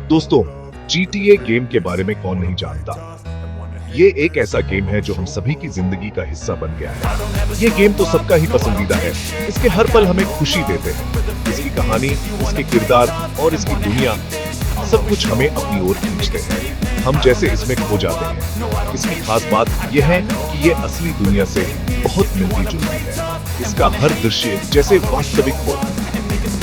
दोस्तों, GTA game के बारे में कौन नहीं जानता। ये एक ऐसा गेम है जो हम सभी की जिंदगी का हिस्सा बन गया है। ये गेम तो सबका ही पसंदीदा है। इसके हर पल हमें खुशी देते हैं। इसकी कहानी, इसके किरदार और इसकी दुनिया सब कुछ हमें अपनी ओर खींचते हैं। हम जैसे इसमें खो जाते हैं। इसकी खास बात यह है कि ये असली दुनिया से बहुत मिलती जुलती है। इसका हर दृश्य जैसे वास्तविक हो।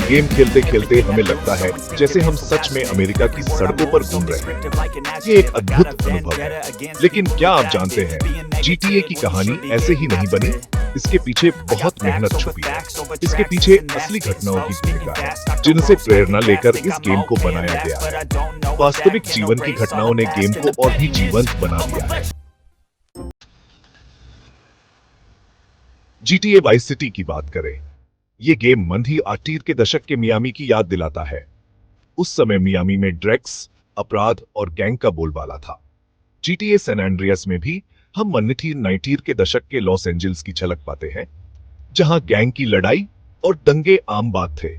गेम खेलते खेलते हमें लगता है जैसे हम सच में अमेरिका की सड़कों पर घूम रहे हैं। ये एक अद्भुत अनुभव है। लेकिन क्या आप जानते हैं, GTA की कहानी ऐसे ही नहीं बनी। इसके पीछे बहुत मेहनत छुपी है। इसके पीछे असली घटनाओं की भूमिका है, जिनसे प्रेरणा लेकर इस गेम को बनाया गया है। वास्तविक जीवन की घटनाओं ने गेम को और भी जीवंत बना दिया है। GTA वाइस सिटी की बात करें, ये गेम मंदी 80 के दशक के मियामी की याद दिलाता है। उस समय मियामी में ड्रग्स, अपराध और गैंग का बोलबाला था। GTA सैन एंड्रियास में भी हम मंदी 90 के दशक के लॉस एंजल्स की झलक पाते हैं, जहां गैंग की लड़ाई और दंगे आम बात थे।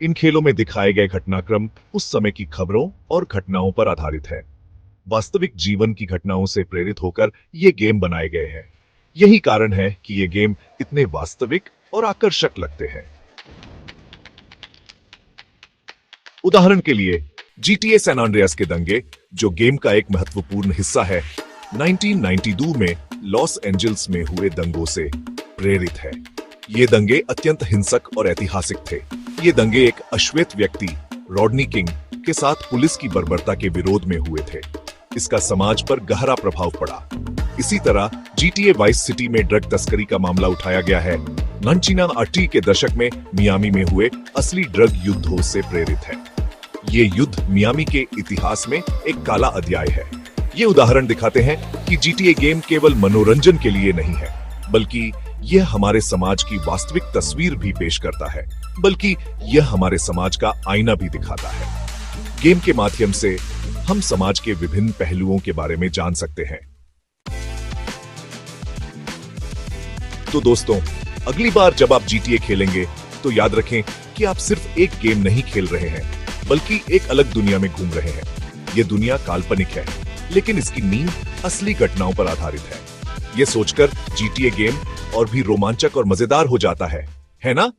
इन खेलों में दिखाए गए घटनाक्रम उस समय की खबरों और घटनाओं पर आधारित है। वास्तविक जीवन की घटनाओं से प्रेरित होकर ये गेम बनाए गए हैं। यही कारण है कि ये गेम इतने वास्तविक और आकर्षक लगते हैं। उदाहरण के लिए, GTA सैन एंड्रियास के दंगे, जो गेम का एक महत्वपूर्ण हिस्सा है, 1992 में लॉस एंजल्स में हुए दंगों से प्रेरित है। ये दंगे अत्यंत हिंसक और ऐतिहासिक थे। ये दंगे एक अश्वेत व्यक्ति, रॉडनी किंग, के साथ पुलिस की बर्बरता के विरोध में हुए थे। इसका समाज पर गहरा प्रभाव पड़ा। इसी तरह GTA वाइस सिटी में ड्रग तस्करी का मामला उठाया गया है। 1980 के दशक में मियामी में हुए असली ड्रग युद्धों से प्रेरित है। ये युद्ध मियामी के इतिहास में एक काला अध्याय है। ये उदाहरण दिखाते हैं कि GTA गेम केवल मनोरंजन के लिए नहीं है, बल्कि यह हमारे समाज की वास्तविक तस्वीर भी पेश करता है, बल्कि यह हमारे समाज का आईना भी दिखाता है। गेम के माध्यम से हम समाज के विभिन्न पहलुओं के बारे में जान सकते हैं। तो दोस्तों, अगली बार जब आप GTA खेलेंगे तो याद रखें कि आप सिर्फ एक गेम नहीं खेल रहे हैं, बल्कि एक अलग दुनिया में घूम रहे हैं। यह दुनिया काल्पनिक है, लेकिन इसकी नींव असली घटनाओं पर आधारित है। यह सोचकर GTA गेम और भी रोमांचक और मजेदार हो जाता है ना?